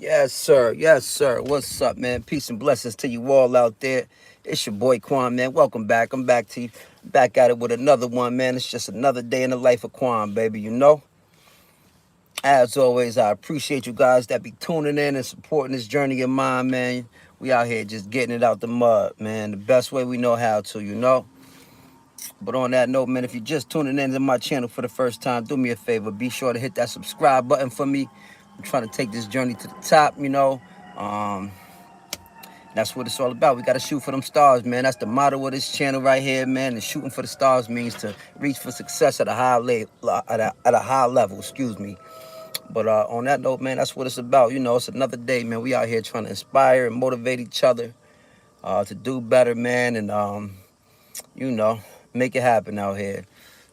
Yes, sir. Yes, sir. What's up, man? Peace and blessings to you all out there. It's your boy Quan, man. Welcome back. I'm back to you. Back at it with another one, man. It's just another day in the life of Quan, baby. As always, I appreciate you guys that be tuning in and supporting this journey of mine, man. We out here just getting it out the mud, man. The best way we know how to. But on that note, man, if you're just tuning in to my channel for the first time, do me a favor. Be sure to hit that subscribe button for me. I'm trying to take this journey to the top. Um, that's what it's all about. We got to shoot for them stars, man. That's the motto of this channel right here, man. And shooting for the stars means to reach for success at a high level, excuse me. But on that note, man, that's what it's about. It's another day, man. We out here trying to inspire and motivate each other to do better, man. And you know, make it happen out here.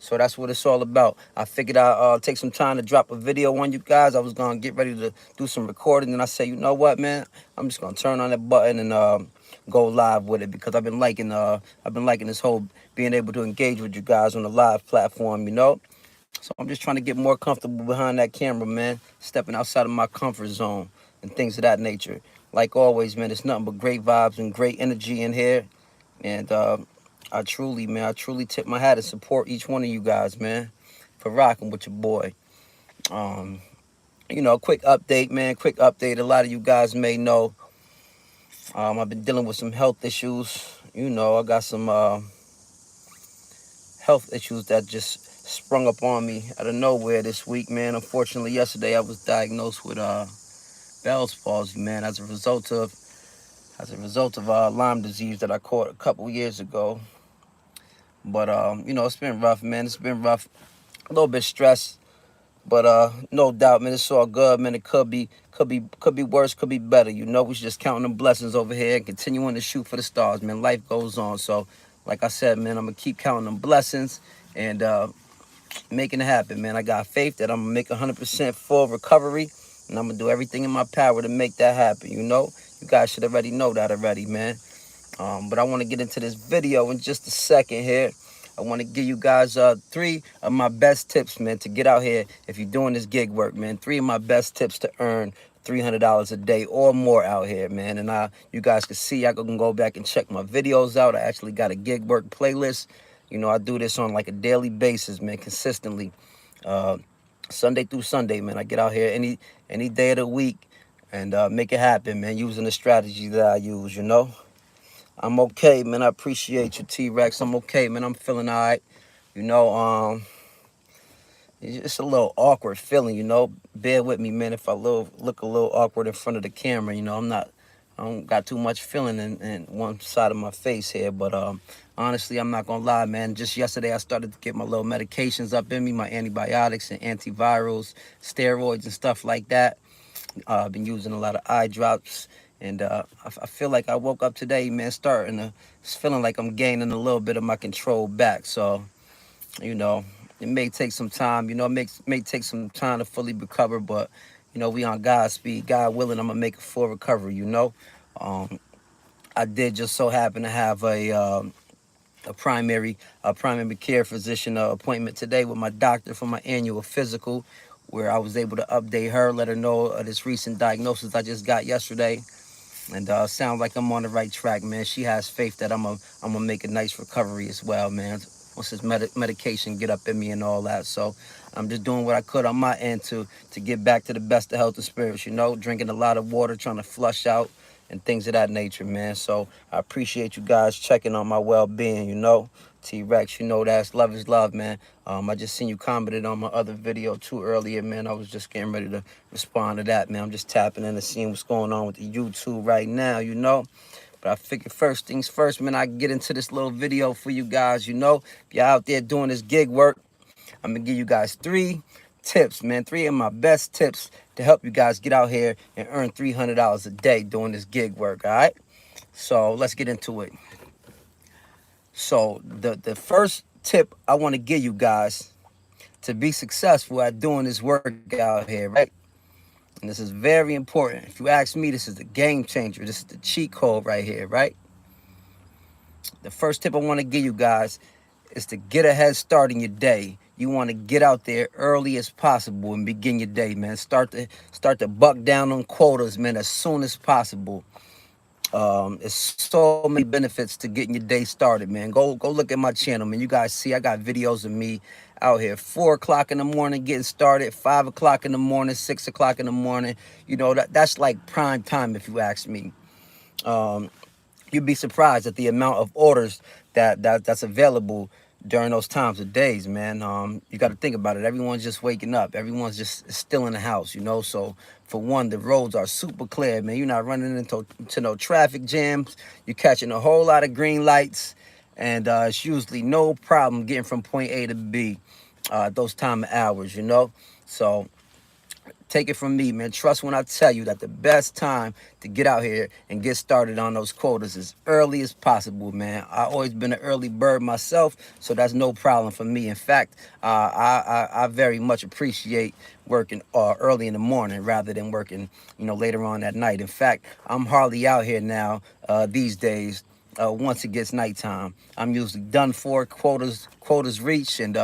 So that's what it's all about. I figured I'd take some time to drop a video on you guys. I was gonna get ready to do some recording, and I said, you know what, man? I'm just gonna turn on that button and go live with it because I've been liking this whole being able to engage with you guys on the live platform. So I'm just trying to get more comfortable behind that camera, man. Stepping outside of my comfort zone and things of that nature. Like always, man, it's nothing but great vibes and great energy in here, and I truly tip my hat and support each one of you guys, man, for rocking with your boy. Um, quick update, man. Quick update. A lot of you guys may know I've been dealing with some health issues. I got some health issues that just sprung up on me out of nowhere this week, man. Unfortunately, yesterday I was diagnosed with Bell's palsy, man, as a result of Lyme disease that I caught a couple years ago. But it's been rough, man. It's been rough. A little bit stressed, but no doubt, man, it's all good, man. It could be worse, could be better. We just counting them blessings over here and continuing to shoot for the stars, man. Life goes on. So, like I said, man, I'm gonna keep counting them blessings and making it happen, man. I got faith that I'm gonna make 100% full recovery, and I'm gonna do everything in my power to make that happen. You guys should already know that already, man. But I want to get into this video in just a second here. I want to give you guys three of my best tips, man, to get out here if you're doing this gig work, man. Three of my best tips to earn $300 a day or more out here, man. And you guys can see, I can go back and check my videos out. I actually got a gig work playlist. I do this on like a daily basis, man, consistently. Uh, Sunday through Sunday, man. I get out here any day of the week and make it happen, man, using the strategy that I use. I'm okay, man. I appreciate you, T-Rex. I'm okay, man. I'm feeling all right. You know, um, it's a little awkward feeling, Bear with me, man, if I look a little awkward in front of the camera. I don't got too much feeling in one side of my face here. But honestly, I'm not going to lie, man. Just yesterday, I started to get my little medications up in me, my antibiotics and antivirals, steroids and stuff like that. I've been using a lot of eye drops. And I feel like I woke up today, man, feeling like I'm gaining a little bit of my control back. So, it may take some time. It may take some time to fully recover, but, we on God's speed. God willing, I'm going to make a full recovery. Um, I did just so happen to have a primary care physician appointment today with my doctor for my annual physical, where I was able to update her, let her know of this recent diagnosis I just got yesterday. And sounds like I'm on the right track, man. She has faith that I'm gonna make a nice recovery as well, man. Once this medication get up in me and all that, so I'm just doing what I could on my end to get back to the best of health and spirits. Drinking a lot of water, trying to flush out and things of that nature, man. So I appreciate you guys checking on my well-being. T-Rex, that's love is love, man. I just seen you commented on my other video too earlier, man. I was just getting ready to respond to that, man. I'm just tapping in and seeing what's going on with the YouTube right now. But I figured first things first, man, I get into this little video for you guys. If you're out there doing this gig work, I'm going to give you guys three tips, man. Three of my best tips to help you guys get out here and earn $300 a day doing this gig work, all right? So let's get into it. So the first tip I want to give you guys to be successful at doing this work out here, right? And this is very important. If you ask me, this is the game changer. This is the cheat code right here, right? The first tip I want to give you guys is to get a head start in your day. you want to get out there early as possible and begin your day, man. Start to buck down on quotas, man, as soon as possible. It's so many benefits to getting your day started, man. Go look at my channel, man. You guys see I got videos of me out here 4 o'clock in the morning getting started, 5 o'clock in the morning, 6 o'clock in the morning. You know, that's like prime time if you ask me. You'd be surprised at the amount of orders that's available during those times of days, man. You got to think about it. Everyone's just waking up. Everyone's just still in the house, you know. So for one, the roads are super clear, man. You're not running into no traffic jams. You're catching a whole lot of green lights, and it's usually no problem getting from point A to B those time of hours, you know. So take it from me, man. Trust when I tell you that the best time to get out here and get started on those quotas is early as possible, man. I've always been an early bird myself, so that's no problem for me. In fact, I very much appreciate working early in the morning rather than working, you know, later on at night. In fact, I'm hardly out here now these days. Once it gets nighttime, I'm usually done for, quotas reached, and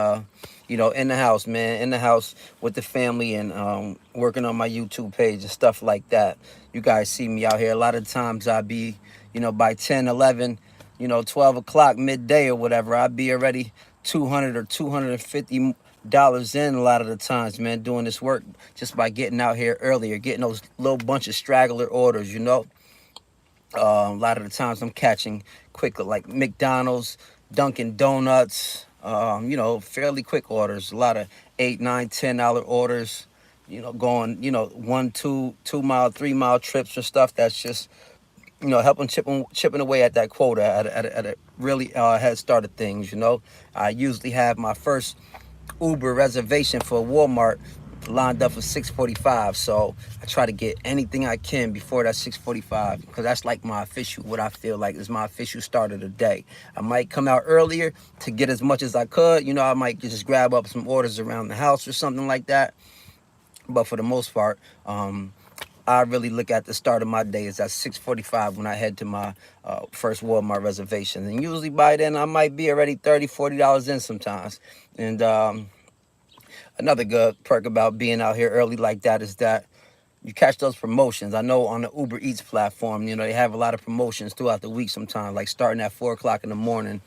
you know, in the house, man, in the house with the family, and working on my YouTube page and stuff like that. You guys see me out here. A lot of times I be, you know, by 10, 11, you know, 12 o'clock, midday or whatever, I'd be already 200 or $250 in a lot of the times, man, doing this work just by getting out here earlier, getting those little bunch of straggler orders, you know. A lot of the times I'm catching quick, like McDonald's, Dunkin' Donuts, you know, fairly quick orders. A lot of $8, $9, $10 orders, you know, going, you know, 1, 2 mile, 3 mile trips and stuff. That's just, you know, helping chipping away at that quota at a really head start of things, you know. I usually have my first Uber reservation for Walmart lined up for 6:45, so I try to get anything I can before that 6:45, because that's like my official, what I feel like is my official start of the day. I might come out earlier to get as much as I could, you know. I might just grab up some orders around the house or something like that, but for the most part, I really look at the start of my day is at 6:45 when I head to my first Walmart reservation, and usually by then I might be already $30, $40 in sometimes. And another good perk about being out here early like that is that you catch those promotions. I know on the Uber Eats platform, you know, they have a lot of promotions throughout the week sometimes, like starting at 4 o'clock in the morning.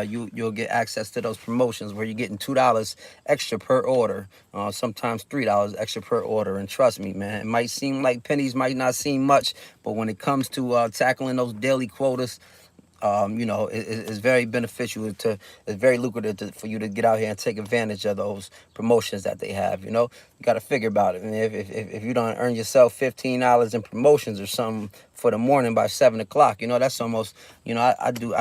You'll get access to those promotions where you're getting $2 extra per order, sometimes $3 extra per order. And trust me, man, it might seem like pennies, might not seem much, but when it comes to tackling those daily quotas, you know, it's very beneficial to, it's very lucrative for you to get out here and take advantage of those promotions that they have. You know, you got to figure about it. I mean, if you don't earn yourself $15 in promotions or something for the morning by 7 o'clock, you know, that's almost, you know, I do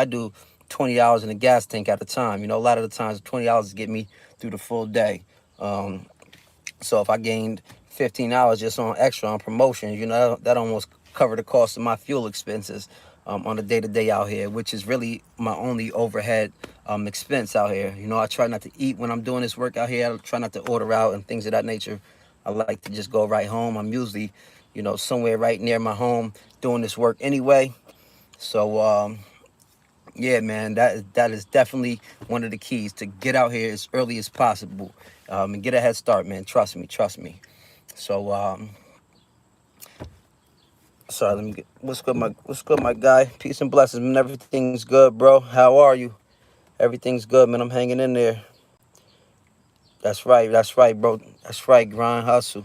$20 in the gas tank at a time. You know, a lot of the times $20 get me through the full day. So if I gained $15 just on extra on promotions, you know, that almost cover the cost of my fuel expenses on a day-to-day out here, which is really my only overhead expense out here. You know, I try not to eat when I'm doing this work out here. I try not to order out and things of that nature. I like to just go right home. I'm usually, you know, somewhere right near my home doing this work anyway. So yeah, man, that is definitely one of the keys to get out here as early as possible, and get a head start, man. Trust me. So sorry, let me get, what's good, my guy? Peace and blessings, man. Everything's good, bro. How are you? Everything's good, man. I'm hanging in there. That's right, bro. That's right. Grind, hustle.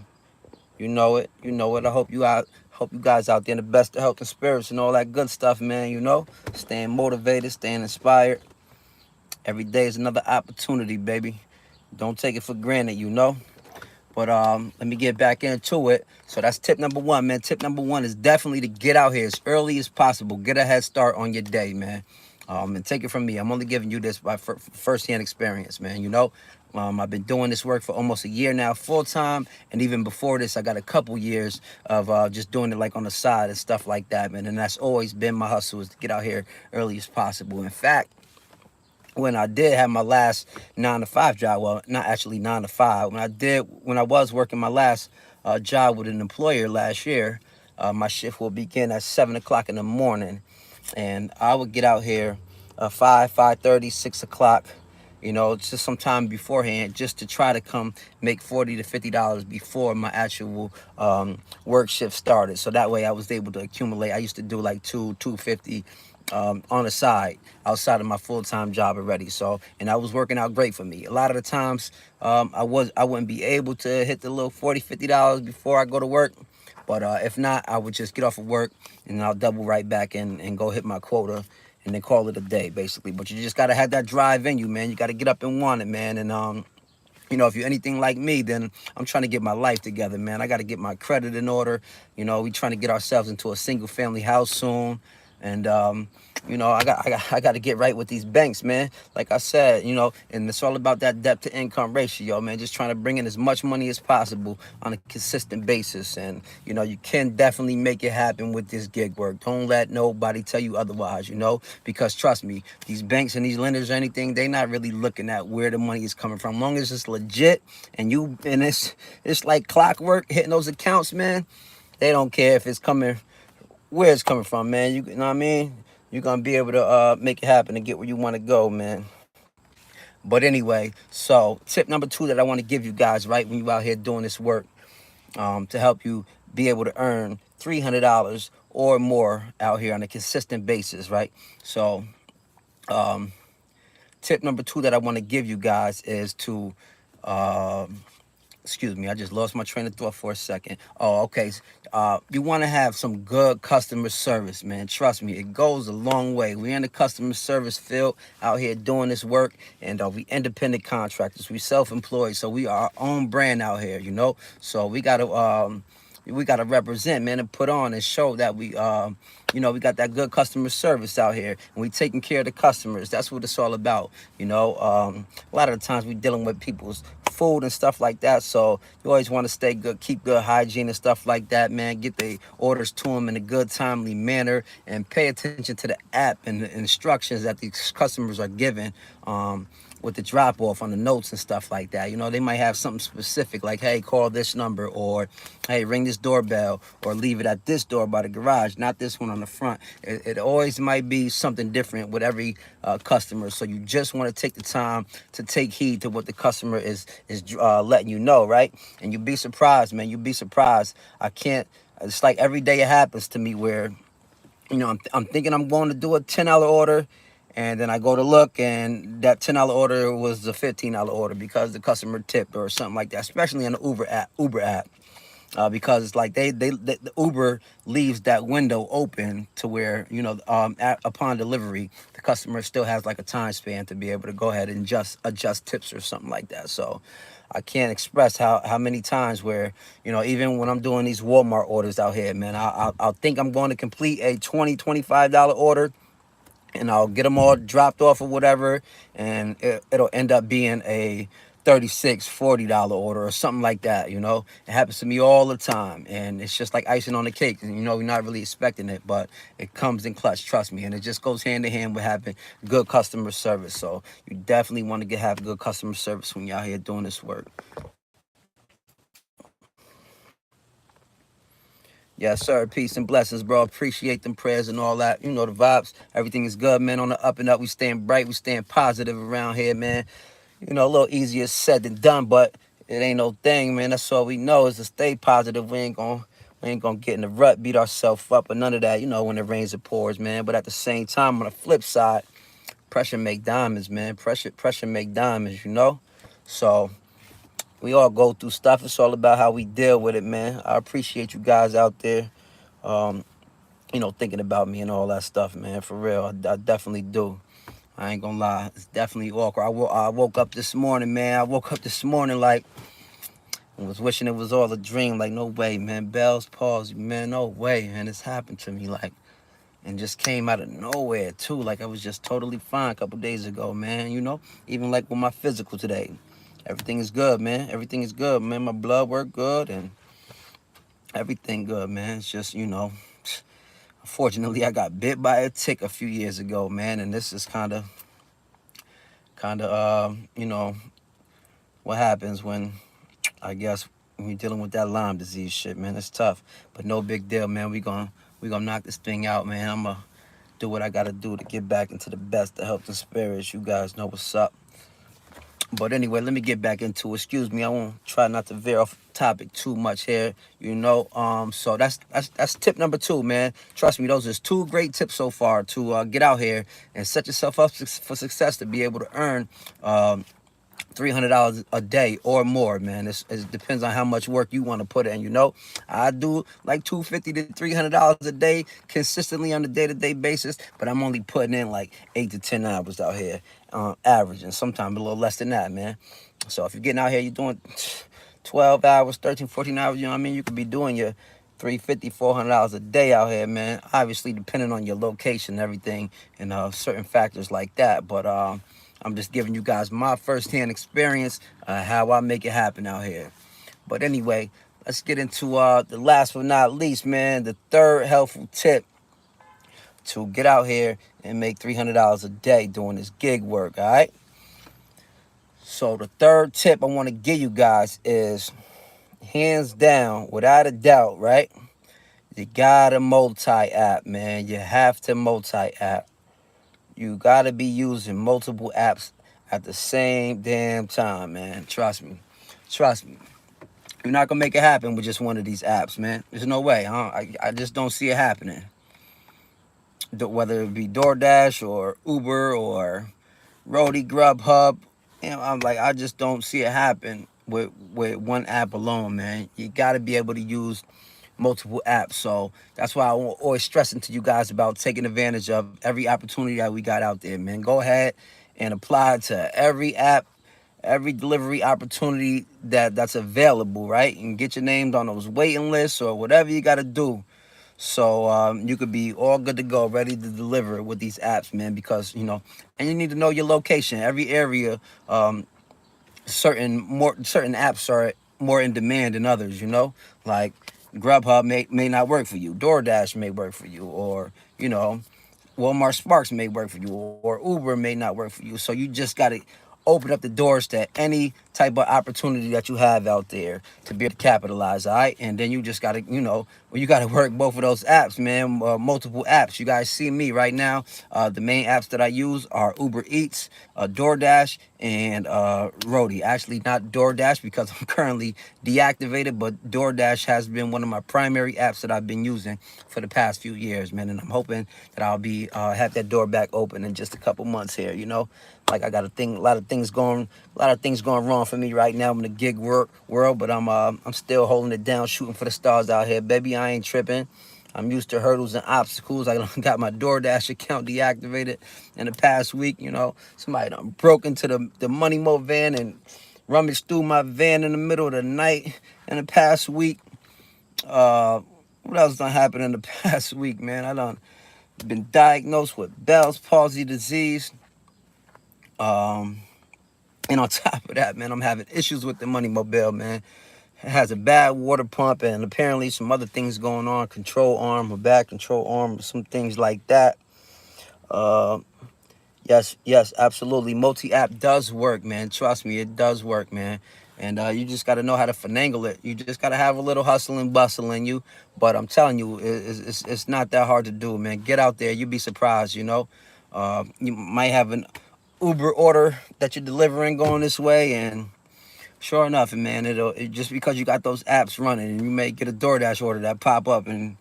You know it. I hope you guys out there in the best of health and spirits and all that good stuff, man. You know, staying motivated, staying inspired. Every day is another opportunity, baby. Don't take it for granted, you know. But let me get back into it. So that's tip number one, man. Tip number one is definitely to get out here as early as possible. Get a head start on your day, man. And take it from me. I'm only giving you this by first-hand experience, man. You know, I've been doing this work for almost a year now, full-time. And even before this, I got a couple years of just doing it like on the side and stuff like that, man. And that's always been my hustle, is to get out here early as possible. In fact, when I did have my last 9-to-5 job, well, not actually 9 to 5, when I was working my last job with an employer last year, my shift will begin at 7 o'clock in the morning, and I would get out here 5:30, 6 o'clock, you know, just some time beforehand, just to try to come make $40 to $50 before my actual work shift started. So that way I was able to accumulate. I used to do like 250 on the side outside of my full-time job already. So, and that was working out great for me. A lot of the times I wouldn't be able to hit the little $40 to $50 before I go to work. But if not, I would just get off of work and I'll double right back in and go hit my quota and then call it a day, basically. But you just got to have that drive in you, man. You got to get up and want it, man. And you know, if you're anything like me, then I'm trying to get my life together, man. I got to get my credit in order. You know, we trying to get ourselves into a single family house soon. And you know, I got to get right with these banks, man. Like I said, you know, and it's all about that debt to income ratio, man. Just trying to bring in as much money as possible on a consistent basis. And you know, you can definitely make it happen with this gig work. Don't let nobody tell you otherwise, you know, because trust me, these banks and these lenders or anything, they not really looking at where the money is coming from. As long as it's legit and it's like clockwork hitting those accounts, man. They don't care if it's coming where it's coming from, man. You know what I mean? You're gonna be able to make it happen and get where you want to go, man. But anyway, so tip number 2 that I want to give you guys, right, when you out here doing this work, to help you be able to earn $300 or more out here on a consistent basis, right? So tip number 2 that I want to give you guys is to excuse me, I just lost my train of thought for a second. Oh, okay. You want to have some good customer service, man. Trust me, it goes a long way. We're in the customer service field out here doing this work, and we independent contractors. We self-employed, so we are our own brand out here, you know. So we gotta represent, man, and put on and show that you know, we got that good customer service out here, and we taking care of the customers. That's what it's all about, you know. A lot of the times we dealing with people's food and stuff like that, so you always want to stay good, keep good hygiene and stuff like that, man. Get the orders to them in a good, timely manner, and pay attention to the app and the instructions that these customers are given. With the drop off on the notes and stuff like that. You know, they might have something specific like, hey, call this number, or hey, ring this doorbell, or leave it at this door by the garage, not this one on the front. It always might be something different with every customer. So you just want to take the time to take heed to what the customer is letting you know, right? And you'd be surprised, man. You'd be surprised. It's like every day it happens to me where, you know, I'm thinking I'm going to do a $10 order, and then I go to look, and that $10 order was a $15 order because the customer tipped or something like that, especially on the Uber app. Because it's like the Uber leaves that window open to where, you know, upon delivery, the customer still has like a time span to be able to go ahead and just adjust tips or something like that. So I can't express how many times where, you know, even when I'm doing these Walmart orders out here, man, I'll think I'm going to complete a $25 order, and I'll get them all dropped off or whatever, and it'll end up being a $40 order or something like that. You know, it happens to me all the time, and it's just like icing on the cake. And you know, we're not really expecting it, but it comes in clutch, trust me. And it just goes hand in hand with having good customer service. So you definitely want to have good customer service when you're out here doing this work. Yes, sir. Peace and blessings, bro. Appreciate them prayers and all that. You know the vibes. Everything is good, man. On the up and up. We staying bright. We staying positive around here, man. You know, a little easier said than done, but it ain't no thing, man. That's all we know is to stay positive. We ain't gonna get in the rut, beat ourselves up, or none of that. You know, when it rains, it pours, man. But at the same time, on the flip side, pressure make diamonds, man. Pressure make diamonds. You know, so we all go through stuff. It's all about how we deal with it, man. I appreciate you guys out there, um, you know, thinking about me and all that stuff, man. For real, I definitely do. I ain't gonna lie. It's definitely awkward. I woke up this morning, man. I woke up this morning like, I was wishing it was all a dream. Like, no way, man. Bell's palsy, man. No way, man. It's happened to me, like, and just came out of nowhere, too. Like, I was just totally fine a couple days ago, man. You know, even like with my physical today. Everything is good, man. Everything is good, man. My blood work good and everything good, man. It's just, you know, unfortunately, I got bit by a tick a few years ago, man. And this is you know, what happens when, I guess, when you're dealing with that Lyme disease shit, man. It's tough, but no big deal, man. We gonna knock this thing out, man. I'm gonna do what I gotta do to get back into the best of health and spirits. You guys know what's up. But anyway, let me get back into it. Excuse me, I won't try not to veer off topic too much here, so that's tip number two, man. Trust me, those is two great tips so far to get out here and set yourself up for success to be able to earn $300 a day or more, man. It depends on how much work you want to put in. I do like $250 to $300 a day consistently on a day-to-day basis, but I'm only putting in like 8 to 10 hours out here, average, and sometimes a little less than that, man. So if you're getting out here, you're doing 12 hours, 13, 14 hours. You know what I mean? You could be doing your 350, $400 a day out here, man. Obviously, depending on your location and everything, and certain factors like that. But I'm just giving you guys my firsthand experience, how I make it happen out here. But anyway, let's get into the last but not least, man. The third helpful tip to get out here and make $300 a day doing this gig work. All right. So the third tip I want to give you guys is, hands down, without a doubt, right? You gotta multi-app, man. You have to multi-app. You gotta be using multiple apps at the same damn time, man. Trust me. Trust me. You're not gonna make it happen with just one of these apps, man. There's no way, huh? I just don't see it happening. Whether it be DoorDash or Uber or Roadie, Grubhub, I just don't see it happen with one app alone, man. You gotta be able to use multiple apps. So that's why I always stressing to you guys about taking advantage of every opportunity that we got out there, man. Go ahead and apply to every app, every delivery opportunity that's available, right? And get your names on those waiting lists or whatever you got to do. So you could be all good to go, ready to deliver with these apps, man, because, and you need to know your location. Every area, certain apps are more in demand than others, like Grubhub may not work for you, DoorDash may work for you, or Walmart Sparks may work for you, or Uber may not work for you. So you just got to open up the doors to any type of opportunity that you have out there to be able to capitalize, all right? And then you just got to, you got to work both of those apps, man, multiple apps. You guys see me right now. The main apps that I use are Uber Eats, DoorDash, and Roadie. Actually, not DoorDash because I'm currently deactivated, but DoorDash has been one of my primary apps that I've been using for the past few years, man. And I'm hoping that I'll be have that door back open in just a couple months here. Like I got a lot of things going wrong for me right now in the gig world, but I'm still holding it down, shooting for the stars out here, baby. I ain't tripping. I'm used to hurdles and obstacles. I got my DoorDash account deactivated in the past week. Somebody done broke into the Money Mo van and rummaged through my van in the middle of the night in the past week. What else done happened in the past week, man? I done been diagnosed with Bell's palsy disease. And on top of that, man, I'm having issues with the Money Mobile, man. It has a bad water pump and apparently some other things going on. A bad control arm, some things like that. Yes, absolutely. Multi-app does work, man. Trust me, it does work, man. And you just got to know how to finagle it. You just got to have a little hustle and bustle in you. But I'm telling you, it's not that hard to do, man. Get out there. You'll be surprised, You might have an Uber order that you're delivering going this way, and sure enough, man, just because you got those apps running, and you may get a DoorDash order that pop up, and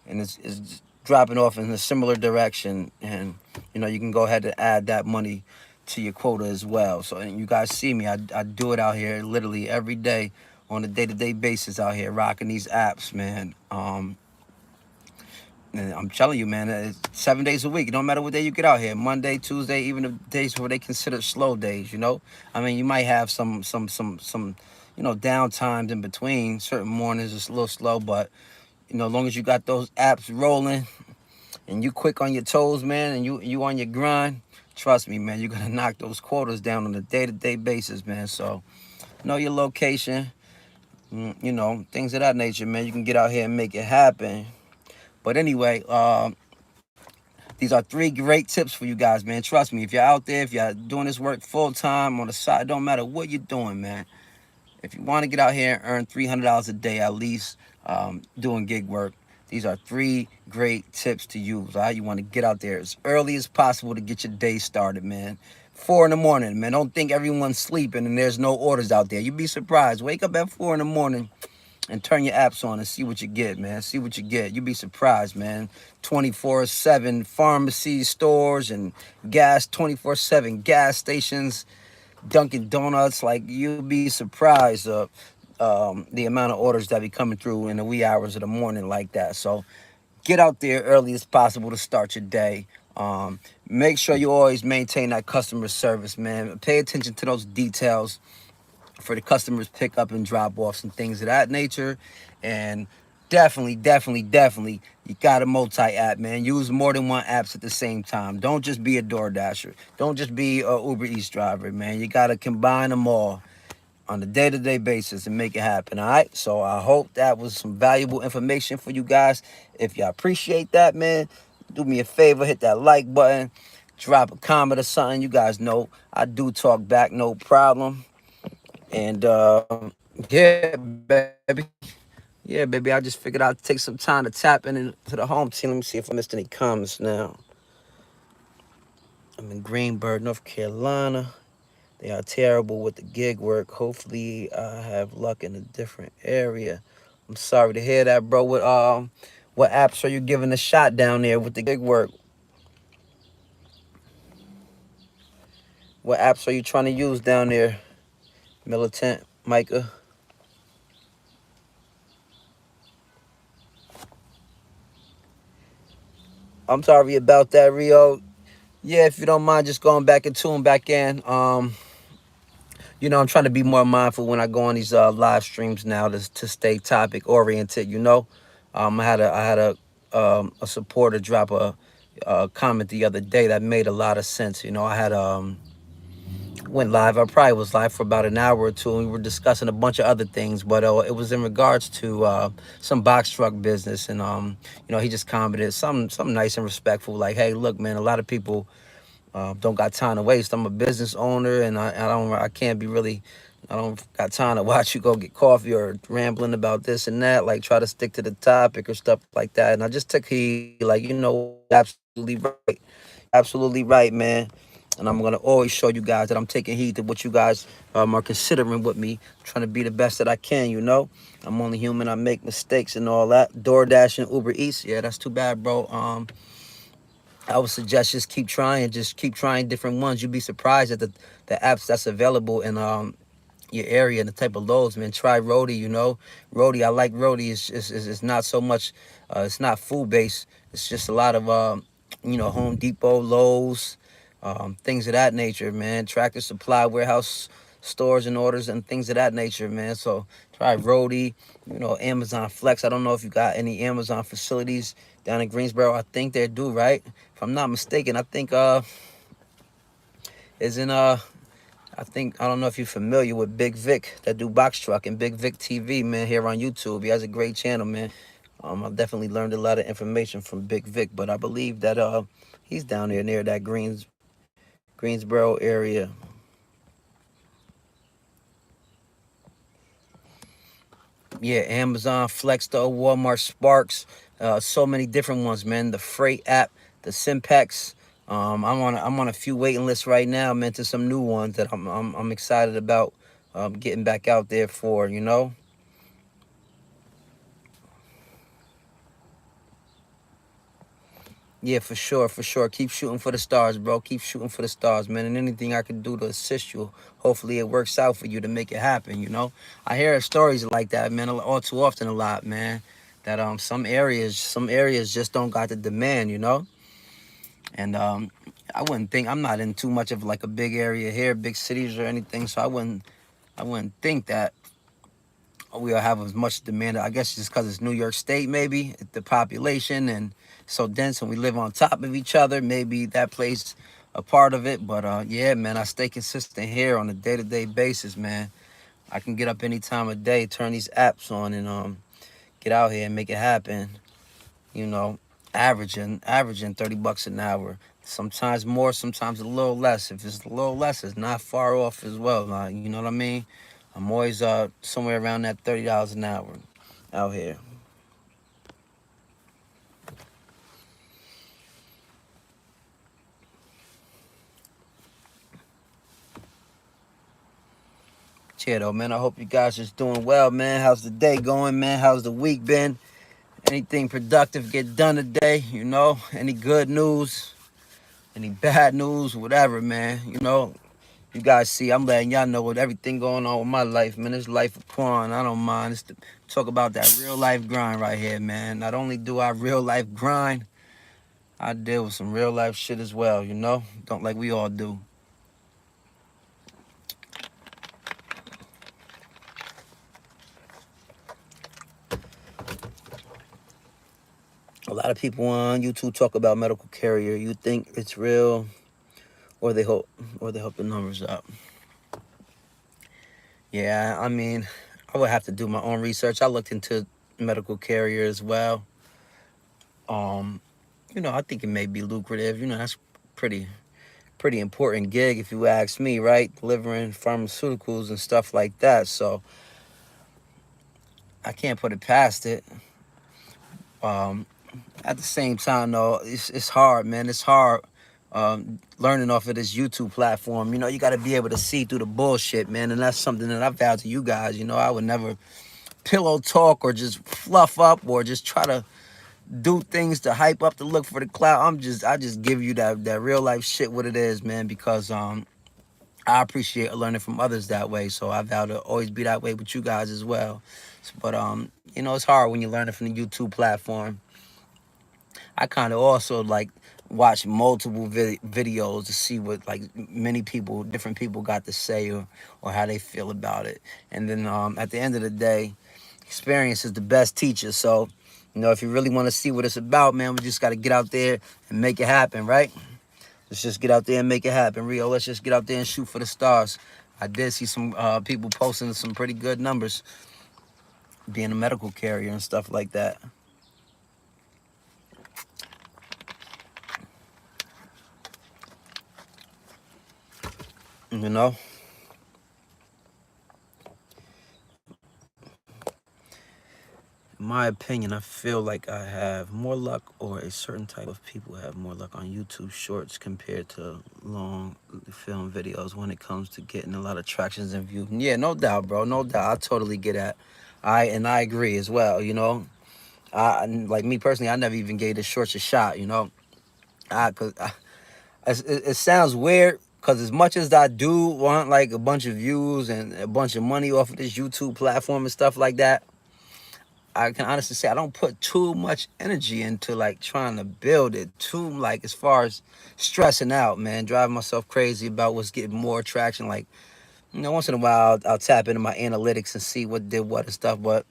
it's dropping off in a similar direction, and you can go ahead and add that money to your quota as well. So, and you guys see me, I do it out here literally every day on a day-to-day basis out here rocking these apps, man. And I'm telling you, man, it's 7 days a week. It don't matter what day you get out here. Monday, Tuesday, even the days where they consider slow days, I mean, you might have some down times in between. Certain mornings it's a little slow, but, as long as you got those apps rolling and you quick on your toes, man, and you on your grind, trust me, man, you're going to knock those quotas down on a day-to-day basis, man. So, know your location, things of that nature, man. You can get out here and make it happen. But anyway, these are 3 great tips for you guys, man. Trust me, if you're out there, if you're doing this work full time on the side, it don't matter what you're doing, man. If you want to get out here and earn $300 a day at least doing gig work, these are 3 great tips to use. All right? You want to get out there as early as possible to get your day started, man. 4 in the morning, man. Don't think everyone's sleeping and there's no orders out there. You'd be surprised. Wake up at 4 in the morning and turn your apps on and see what you get, man. See what you get. You'd be surprised, man. 24/7 pharmacies, stores, and gas, 24/7 gas stations, Dunkin' Donuts. Like, you'll be surprised of the amount of orders that be coming through in the wee hours of the morning like that. So get out there early as possible to start your day. Make sure you always maintain that customer service, man. Pay attention to those details for the customers pick up and drop offs and things of that nature. And definitely, you got a multi-app, man. Use more than one apps at the same time. Don't just be a DoorDasher. Don't just be a Uber Eats driver, man. You got to combine them all on a day-to-day basis and make it happen, all right? So I hope that was some valuable information for you guys. If y'all appreciate that, man, do me a favor, hit that like button, drop a comment or something. You guys know I do talk back, no problem. And yeah, baby. Yeah, baby, I just figured I'd take some time to tap into the home team. Let me see if I missed any comments now. I'm in Greenburgh, North Carolina. They are terrible with the gig work. Hopefully, I have luck in a different area. I'm sorry to hear that, bro. What apps are you giving a shot down there with the gig work? What apps are you trying to use down there, Militant Micah? I'm sorry about that, Rio. Yeah, if you don't mind just going back and tune back in. I'm trying to be more mindful when I go on these live streams now to stay topic oriented. I had a supporter drop a comment the other day that made a lot of sense. I had went live. I probably was live for about an hour or two, and we were discussing a bunch of other things. But it was in regards to some box truck business, and he just commented something nice and respectful, like, "Hey, look, man, a lot of people don't got time to waste. I'm a business owner, and I can't be really. I don't got time to watch you go get coffee or rambling about this and that. Like, try to stick to the topic or stuff like that." And I just took heed, like, absolutely right, absolutely right, man. And I'm gonna always show you guys that I'm taking heed to what you guys are considering with me, trying to be the best that I can. I'm only human. I make mistakes and all that. DoorDash and Uber Eats, yeah, that's too bad, bro. I would suggest just keep trying different ones. You'd be surprised at the apps that's available in your area and the type of loads, man. Try Roadie, Roadie. I like Roadie. It's not so much, it's not food based. It's just a lot of Home Depot, Lowe's, things of that nature, man. Tractor Supply, warehouse stores and orders and things of that nature, man. So try Roadie, Amazon Flex. I don't know if you got any Amazon facilities down in Greensboro. I think they do, right? If I'm not mistaken, I think is in I don't know if you're familiar with Big Vic that do box truck and Big Vic TV, man, here on YouTube. He has a great channel, man. I've definitely learned a lot of information from Big Vic, but I believe that he's down there near that Greensboro area. Yeah, Amazon, Flexstore, Walmart, Sparks, so many different ones, man. The Freight app, the Simpex. I'm on a few waiting lists right now, man, to some new ones that I'm excited about getting back out there for. Yeah, for sure, for sure. Keep shooting for the stars, bro. Keep shooting for the stars, man. And anything I can do to assist you, hopefully it works out for you to make it happen. I hear stories like that, man, all too often a lot, man. That some areas just don't got the demand. And I wouldn't think I'm not in too much of like a big area here, big cities or anything, so I wouldn't think that we'll have as much demand. I guess just because it's New York State, maybe the population and so dense, and we live on top of each other. Maybe that plays a part of it. But yeah, man, I stay consistent here on a day-to-day basis, man. I can get up any time of day, turn these apps on, and get out here and make it happen. You know, averaging $30 an hour. Sometimes more, sometimes a little less. If it's a little less, it's not far off as well. You know what I mean? I'm always somewhere around that $30 an hour out here. here, though, man. I hope you guys is doing well, man. How's the day going, man? How's the week been? Anything productive get done today, you know? Any good news? Any bad news? Whatever, man. You know, you guys see, I'm letting y'all know what everything going on with my life, man. This life of porn, I don't mind. Talk about that real life grind right here, man. Not only do I real life grind, I deal with some real life shit as well, you know? Don't like we all do. A lot of people on YouTube talk about medical carrier. You think it's real, or they hope the numbers up. Yeah, I mean, I would have to do my own research. I looked into medical carrier as well. You know, I think it may be lucrative. You know, that's pretty important gig if you ask me, right? Delivering pharmaceuticals and stuff like that. So I can't put it past it. At the same time, though, it's hard, man. It's hard learning off of this YouTube platform. You know, you got to be able to see through the bullshit, man. And that's something that I vow to you guys. You know, I would never pillow talk or just fluff up or just try to do things to hype up to look for the clout. I just give you that real life shit what it is, man, because I appreciate learning from others that way. So I vow to always be that way with you guys as well. But you know, it's hard when you're learning from the YouTube platform. I kind of also like watch multiple videos to see what like different people got to say or how they feel about it. And then at the end of the day, experience is the best teacher. So, you know, if you really want to see what it's about, man, we just got to get out there and make it happen, right? Let's just get out there and make it happen. Rio, let's just get out there and shoot for the stars. I did see some people posting some pretty good numbers being a medical carrier and stuff like that. You know? In my opinion, I feel like I have more luck, or a certain type of people have more luck on YouTube shorts compared to long film videos when it comes to getting a lot of tractions and views. Yeah, no doubt, bro. No doubt. I totally get that. I agree as well, you know? Like me personally, I never even gave the shorts a shot, you know? It sounds weird, because as much as I do want like a bunch of views and a bunch of money off of this YouTube platform and stuff like that, I can honestly say I don't put too much energy into like trying to build it too, like as far as stressing out, man, driving myself crazy about what's getting more traction. Like, you know, once in a while I'll tap into my analytics and see what did what and stuff, but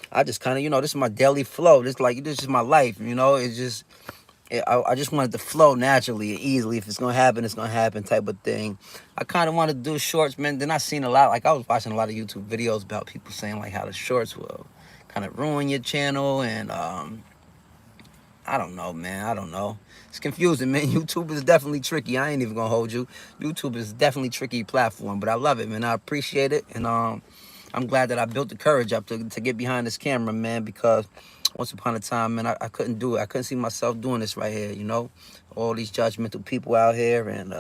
I just kind of, you know, this is my daily flow. This is my life, you know. It's just, I just wanted to flow naturally and easily. If it's gonna happen, it's gonna happen type of thing. I kind of want to do shorts, man. Then I seen a lot, like I was watching a lot of YouTube videos about people saying like how the shorts will kind of ruin your channel, and I don't know, man. I don't know. It's confusing, man. YouTube is definitely tricky. I ain't even gonna hold you. YouTube is definitely a tricky platform, but I love it, man. I appreciate it, and I'm glad that I built the courage up to get behind this camera, man, because once upon a time, man, I couldn't do it. I couldn't see myself doing this right here, you know? All these judgmental people out here, and,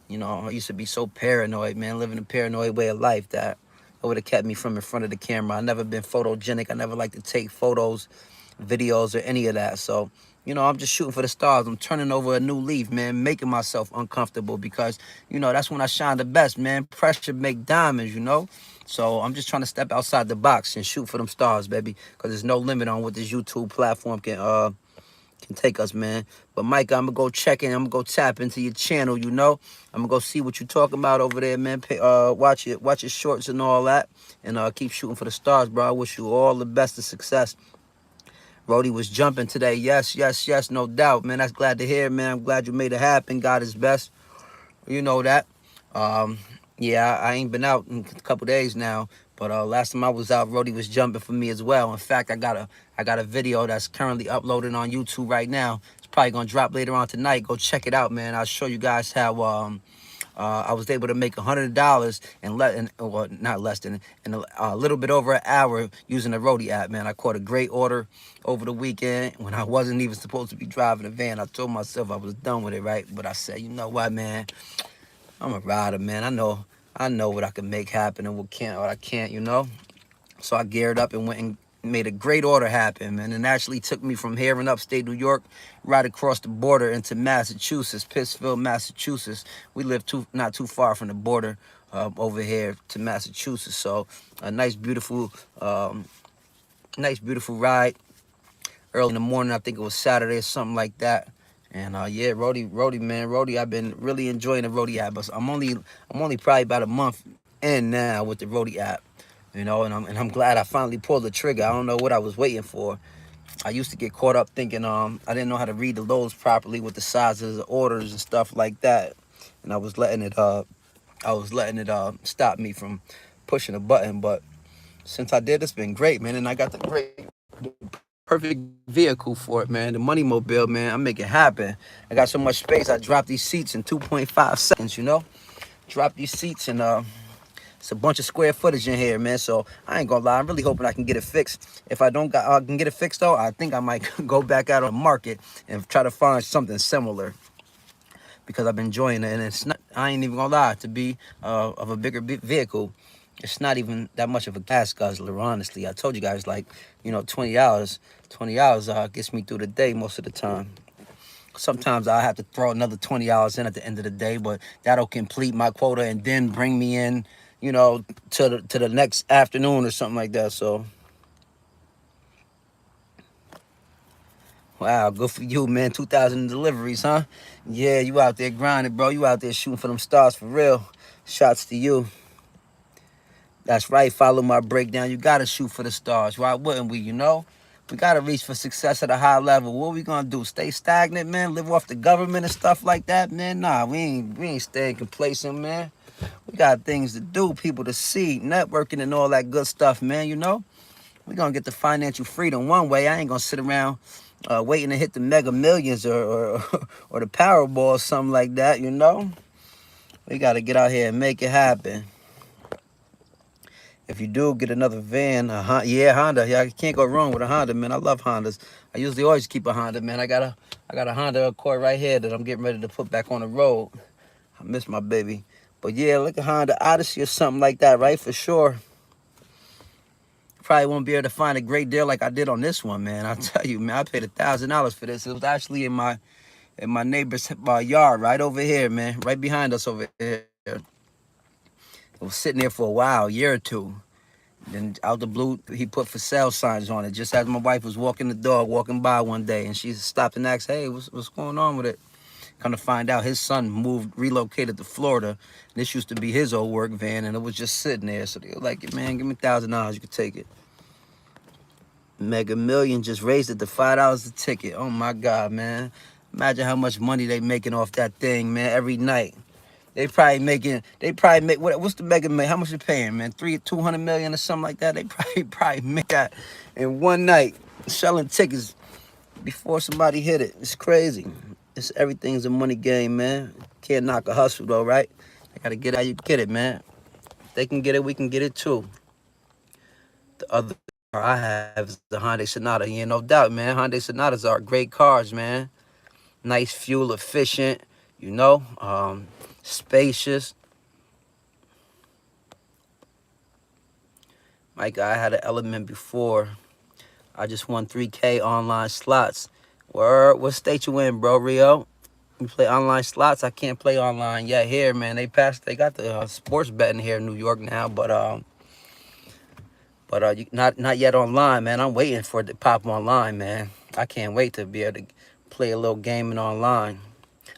you know, I used to be so paranoid, man, living a paranoid way of life that it would have kept me from in front of the camera. I never been photogenic. I never liked to take photos, videos, or any of that. So, you know, I'm just shooting for the stars. I'm turning over a new leaf, man, making myself uncomfortable because, you know, that's when I shine the best, man. Pressure make diamonds, you know? So I'm just trying to step outside the box and shoot for them stars, baby, because there's no limit on what this YouTube platform can take us, man. But Mike, I'm gonna go check in. I'm gonna go tap into your channel, you know. I'm gonna go see what you're talking about over there, man. Watch your shorts and all that, and keep shooting for the stars, bro. I wish you all the best of success. Roadie was jumping today. Yes, yes, yes, no doubt, man. That's glad to hear, man. I'm glad you made it happen. God is best. You know that. Yeah, I ain't been out in a couple days now, but last time I was out, Roadie was jumping for me as well. In fact, I got a video that's currently uploaded on YouTube right now. It's probably gonna drop later on tonight. Go check it out, man. I'll show you guys how I was able to make $100 well, not less than in a little bit over an hour using the Roadie app, man. I caught a great order over the weekend when I wasn't even supposed to be driving a van. I told myself I was done with it, right? But I said, you know what, man? I'm a rider, man. I know I know what I can make happen and what I can't, you know. So I geared up and went and made a great order happen, man. And actually took me from here in upstate New York right across the border into Massachusetts, Pittsfield, Massachusetts. We live not too far from the border over here to Massachusetts. So a nice beautiful ride. Early in the morning, I think it was Saturday or something like that. And yeah, Roadie, man, Roadie. I've been really enjoying the Roadie app. But I'm only probably about a month in now with the Roadie app, you know. And I'm glad I finally pulled the trigger. I don't know what I was waiting for. I used to get caught up thinking I didn't know how to read the loads properly with the sizes of orders and stuff like that, and I was letting it stop me from pushing a button. But since I did, it's been great, man. And I got the perfect vehicle for it, man. The money mobile, man. I make it happen. I got so much space. I dropped these seats in 2.5 seconds, you know. Drop these seats and it's a bunch of square footage in here, man. So I ain't gonna lie. I'm really hoping I can get it fixed. If I don't can get it fixed though, I think I might go back out on the market and try to find something similar because I've been enjoying it. And it's not. I ain't even gonna lie. To be of a bigger vehicle, it's not even that much of a gas guzzler. Honestly, I told you guys like $20. $20 gets me through the day most of the time. Sometimes I have to throw another $20 in at the end of the day, but that'll complete my quota and then bring me in, to the next afternoon or something like that. So, wow, good for you, man. 2,000 deliveries, huh? Yeah, you out there grinding, bro. You out there shooting for them stars for real. Shots to you. That's right. Follow my breakdown. You gotta shoot for the stars. Why wouldn't we? We gotta reach for success at a high level. What we gonna do? Stay stagnant, man? Live off the government and stuff like that, man? Nah, we ain't staying complacent, man. We got things to do, people to see, networking and all that good stuff, man. We gonna get the financial freedom one way. I ain't gonna sit around waiting to hit the Mega Millions or or the Powerball or something like that. We gotta get out here and make it happen. If you do get another van, yeah, Honda. Yeah, I can't go wrong with a Honda, man. I love Hondas. I usually always keep a Honda, man. I got a Honda Accord right here that I'm getting ready to put back on the road. I miss my baby. But yeah, like a Honda Odyssey or something like that, right? For sure. Probably won't be able to find a great deal like I did on this one, man. I tell you, man, I paid $1,000 for this. It was actually in my neighbor's yard right over here, man. Right behind us over here. It was sitting there for a while, a year or two. Then out the blue, he put for sale signs on it. Just as my wife was walking by one day, and she stopped and asked, "Hey, what's going on with it?" Come to find out, his son relocated to Florida. This used to be his old work van, and it was just sitting there. So they were like, "Man, give me $1,000. You can take it." Mega Million just raised it to $5 a ticket. Oh my God, man! Imagine how much money they making off that thing, man. Every night. They probably make what's the Mega Million? How much they paying, man? 200 million or something like that. They probably make that in one night selling tickets before somebody hit it. It's crazy. Everything's a money game, man. Can't knock a hustle though, right? I gotta get how you get it, man. If they can get it, we can get it too. The other car I have is the Hyundai Sonata. Yeah, no doubt, man. Hyundai Sonatas are great cars, man. Nice, fuel efficient, spacious. My guy had an Element before. I just won 3K online slots. What state you in, bro, Rio? You play online slots? I can't play online yet here, man. They got the sports betting here in New York now, but not yet online, man. I'm waiting for it to pop online, man. I can't wait to be able to play a little gaming online.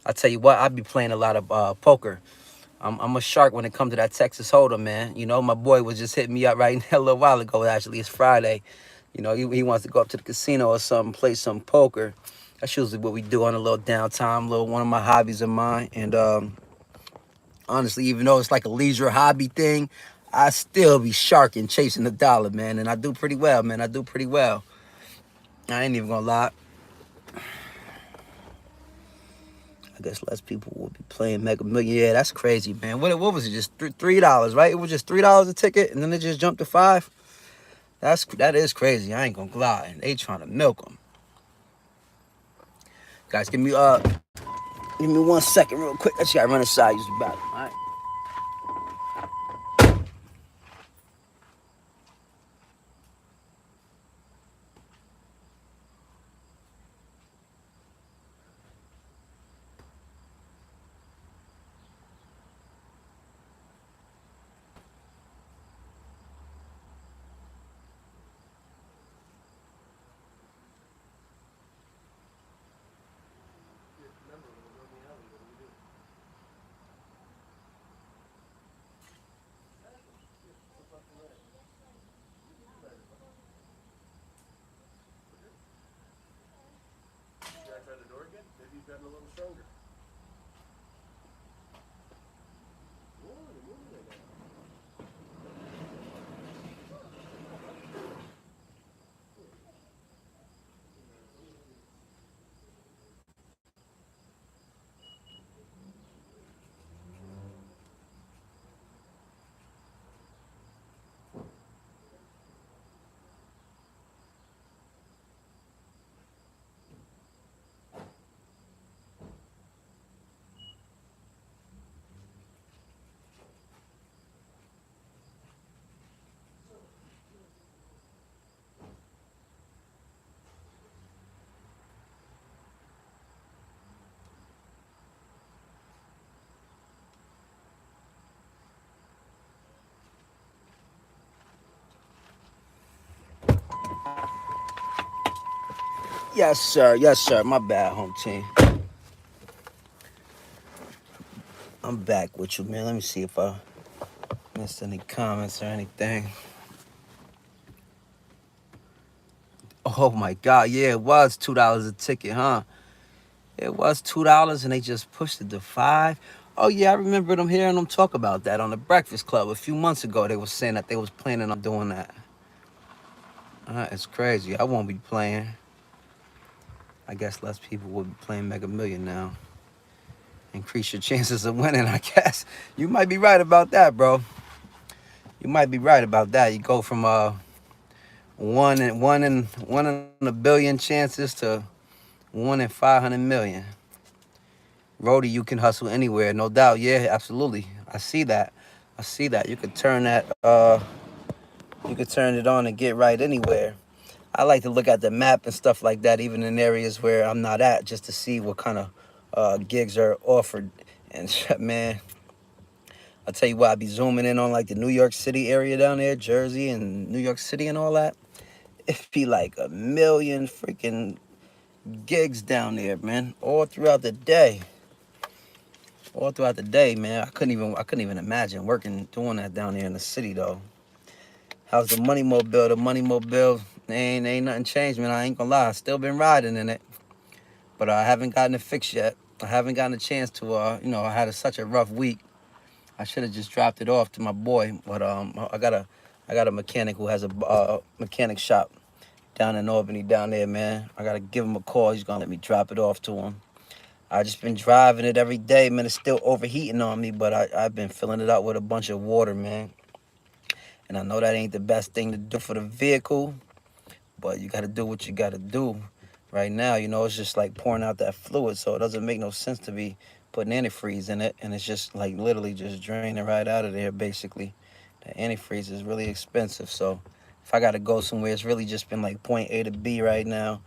I tell you what, I be playing a lot of poker. I'm a shark when it comes to that Texas Hold'em, man. My boy was just hitting me up right now a little while ago. Actually, it's Friday. He wants to go up to the casino or something, play some poker. That's usually what we do on a little downtime, one of my hobbies of mine. And honestly, even though it's like a leisure hobby thing, I still be sharking, chasing the dollar, man. And I do pretty well, man. I do pretty well. I ain't even gonna lie. I guess less people will be playing Mega Million. Yeah, that's crazy, man. What was it? Just $3, right? It was just $3 a ticket, and then it just jumped to $5. That is crazy. I ain't gonna lie. They trying to milk them. Guys, give me 1 second, real quick. I just gotta run inside. Use the bathroom. All right. Yes, sir. Yes, sir. My bad, home team. I'm back with you, man. Let me see if I missed any comments or anything. Oh my God, yeah, it was $2 a ticket, huh? It was $2 and they just pushed it to 5. Oh yeah, I remember them hearing them talk about that on the Breakfast Club a few months ago. They were saying that they was planning on doing that. It's crazy. I won't be playing. I guess less people will be playing Mega Million now. Increase your chances of winning, I guess. You might be right about that, bro. You might be right about that. You go from one in a billion chances to 1 in 500 million. Roadie, you can hustle anywhere, no doubt. Yeah, absolutely. I see that. I see that. You could turn that. You could turn it on and get right anywhere. I like to look at the map and stuff like that, even in areas where I'm not at, just to see what kind of gigs are offered. And man, I tell you what, I be zooming in on like the New York City area down there, Jersey and New York City and all that. It be like a million freaking gigs down there, man, all throughout the day. All throughout the day, man. I couldn't even imagine doing that down there in the city though. How's the money mobile? The money mobile ain't nothing changed, man. I ain't gonna lie. I still been riding in it, but I haven't gotten it fixed yet. I haven't gotten a chance to. I had such a rough week. I should have just dropped it off to my boy, but I got a mechanic who has a mechanic shop down in Albany down there, man. I gotta give him a call. He's gonna let me drop it off to him. I just been driving it every day, man. It's still overheating on me, but I've been filling it up with a bunch of water, man. And I know that ain't the best thing to do for the vehicle, but you got to do what you got to do. Right now, it's just like pouring out that fluid, so it doesn't make no sense to be putting antifreeze in it, and it's just like literally just draining right out of there, basically. The antifreeze is really expensive, so if I got to go somewhere, it's really just been like point A to B right now.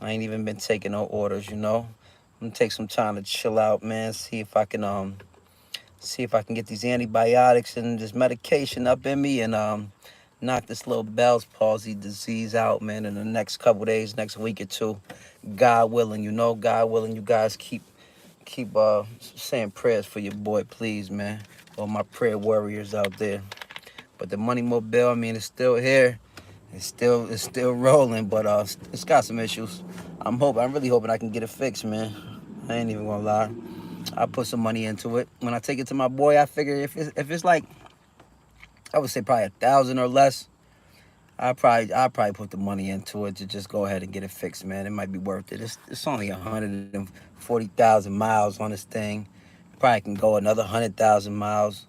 I ain't even been taking no orders. I'm gonna take some time to chill out, man, see if I can get these antibiotics and this medication up in me and knock this little Bell's palsy disease out, man, in the next couple days, next week or two. God willing, God willing, you guys keep saying prayers for your boy, please, man. All my prayer warriors out there. But the money mobile, I mean, it's still here. It's still rolling, but it's got some issues. I'm really hoping I can get it fixed, man. I ain't even gonna lie. I put some money into it. When I take it to my boy, I figure if it's like, I would say probably 1,000 or less, I probably put the money into it to just go ahead and get it fixed, man. It might be worth it. It's only 140,000 miles on this thing. Probably can go another 100,000 miles,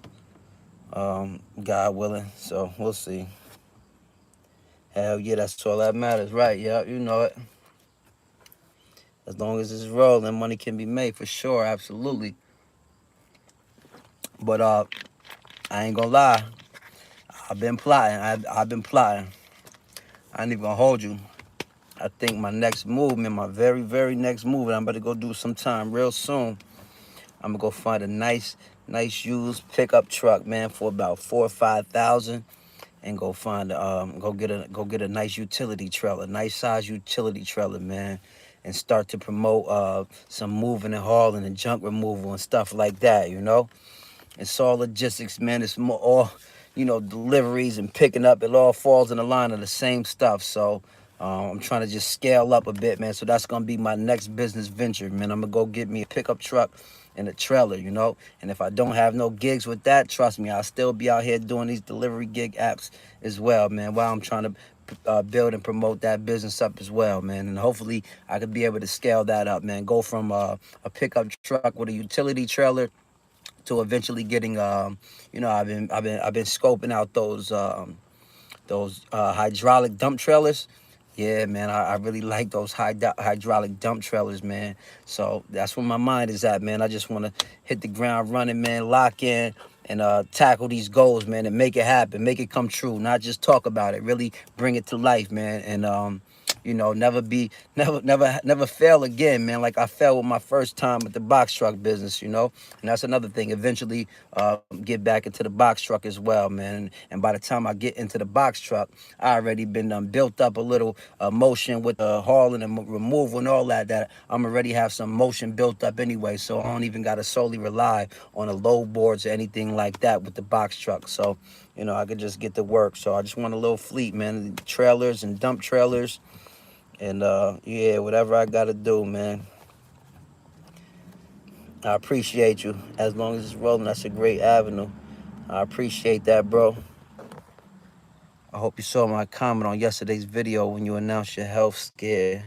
God willing. So we'll see. Hell yeah, that's all that matters, right? Yeah, you know it. As long as it's rolling, money can be made for sure, absolutely. But I ain't gonna lie. I've been plotting. I've been plotting. I ain't even gonna hold you. I think my next move, man, my very, very next move, and I'm about to go do sometime real soon. I'm gonna go find a nice used pickup truck, man, for about 4 or 5 thousand, and go get a nice utility trailer, nice size utility trailer, man, and start to promote some moving and hauling and junk removal and stuff like that. It's all logistics, man. It's all, deliveries and picking up. It all falls in the line of the same stuff. So I'm trying to just scale up a bit, man. So that's gonna be my next business venture, man. I'm gonna go get me a pickup truck and a trailer, you know. And if I don't have no gigs with that, trust me, I'll still be out here doing these delivery gig apps as well, man. While I'm trying to build and promote that business up as well, man. And hopefully I could be able to scale that up, man. Go from a pickup truck with a utility trailer to eventually getting, you know, I've been scoping out those hydraulic dump trailers. Yeah, man, I really like those hydraulic dump trailers, man. So that's where my mind is at, man. I just want to hit the ground running, man, lock in and tackle these goals, man, and make it happen, make it come true, not just talk about it, really bring it to life, man. And you know, never fail again, man. Like I failed with my first time with the box truck business, you know. And that's another thing. Eventually, get back into the box truck as well, man. And by the time I get into the box truck, I already been built up a little motion with the hauling and removal and all that. That I'm already have some motion built up anyway, so I don't even gotta solely rely on the load boards or anything like that with the box truck. So, you know, I could just get to work. So I just want a little fleet, man. Trailers and dump trailers. And yeah, whatever I gotta do, man. I appreciate you. As long as it's rolling, that's a great avenue. I appreciate that, bro. I hope you saw my comment on yesterday's video when you announced your health scare.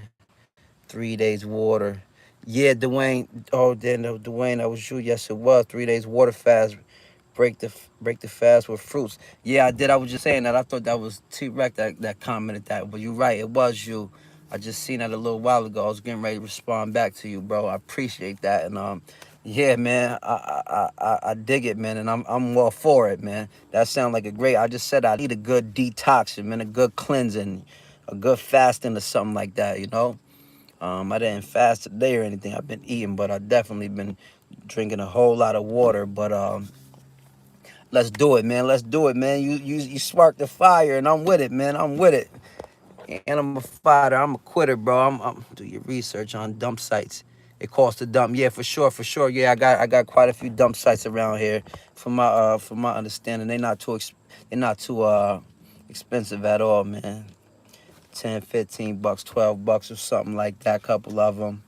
3 days water. Yeah, Dwayne. Oh, then Dwayne, that was you. Yes, it was. 3 days water fast. Break the fast with fruits. Yeah, I did. I was just saying that. I thought that was T-Rex that commented that. But you're right. It was you. I just seen that a little while ago. I was getting ready to respond back to you, bro. I appreciate that. And yeah, man, I dig it, man, and I'm all for it, man. That sounds like a great. I just said I need a good detoxing, man, a good cleansing, a good fasting or something like that, you know. I didn't fast today or anything. I've been eating, but I definitely been drinking a whole lot of water. But let's do it, man. Let's do it, man. You sparked the fire, and I'm with it, man. I'm with it. And I'm a fighter. I'm a quitter, bro. I'm do your research on dump sites. It costs to dump. Yeah, for sure, for sure. Yeah, I got quite a few dump sites around here. From my understanding, they're not too expensive at all, man. 10, 15 bucks, 12 bucks or something like that. Couple of them.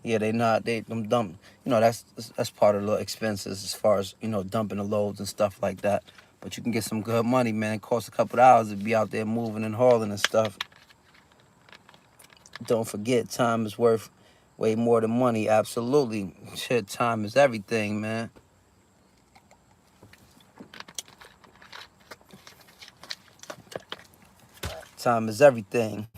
Yeah, them dump. You know, that's part of the expenses as far as, you know, dumping the loads and stuff like that. But you can get some good money, man. It costs a couple of hours to be out there moving and hauling and stuff. Don't forget, time is worth way more than money. Absolutely. Shit, time is everything, man. Time is everything.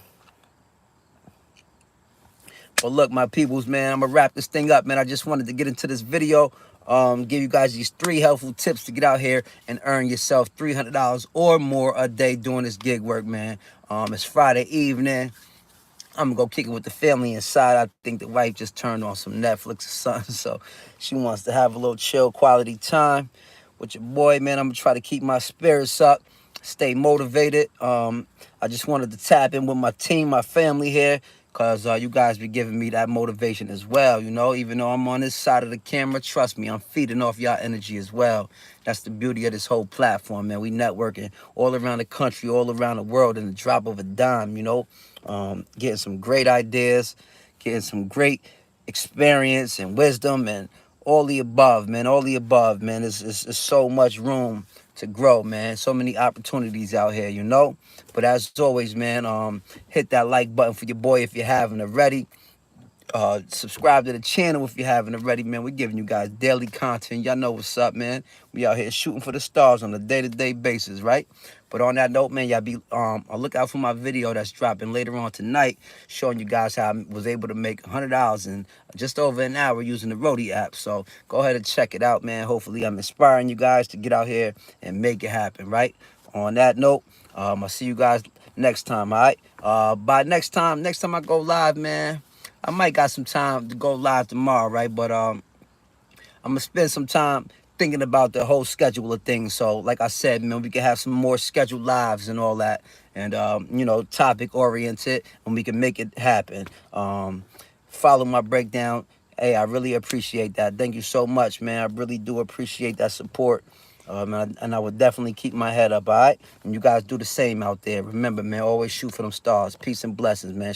But look, my peoples, man, I'm going to wrap this thing up, man. I just wanted to get into this video, give you guys these 3 helpful tips to get out here and earn yourself $300 or more a day doing this gig work, man. It's Friday evening. I'm gonna go kick it with the family inside. I think the wife just turned on some Netflix or something, so she wants to have a little chill quality time with your boy, man. I'm gonna try to keep my spirits up, stay motivated. I just wanted to tap in with my team, my family here, because you guys be giving me that motivation as well, you know. Even though I'm on this side of the camera, trust me, I'm feeding off y'all energy as well. That's the beauty of this whole platform, man. We networking all around the country, all around the world in the drop of a dime, you know. Getting some great ideas, getting some great experience and wisdom and all the above, man. All the above, man. There's so much room to grow, man. So many opportunities out here, you know. But as always, man, hit that like button for your boy if you haven't already. Subscribe to the channel if you haven't already, man. We're giving you guys daily content. Y'all know what's up, man. We out here shooting for the stars on a day-to-day basis, right? But on that note, man, y'all be look out for my video that's dropping later on tonight, showing you guys how I was able to make $100 in just over an hour using the Roadie app. So go ahead and check it out, man. Hopefully I'm inspiring you guys to get out here and make it happen, right? On that note, I'll see you guys next time, all right? By next time I go live, man, I might got some time to go live tomorrow, right? But I'm gonna spend some time thinking about the whole schedule of things. So like I said, man, we can have some more scheduled lives and all that, and you know, topic oriented, and we can make it happen. Follow my breakdown. Hey, I really appreciate that. Thank you so much, man. I really do appreciate that support. And I would definitely keep my head up, all right? And you guys do the same out there. Remember, man, always shoot for them stars. Peace and blessings, man.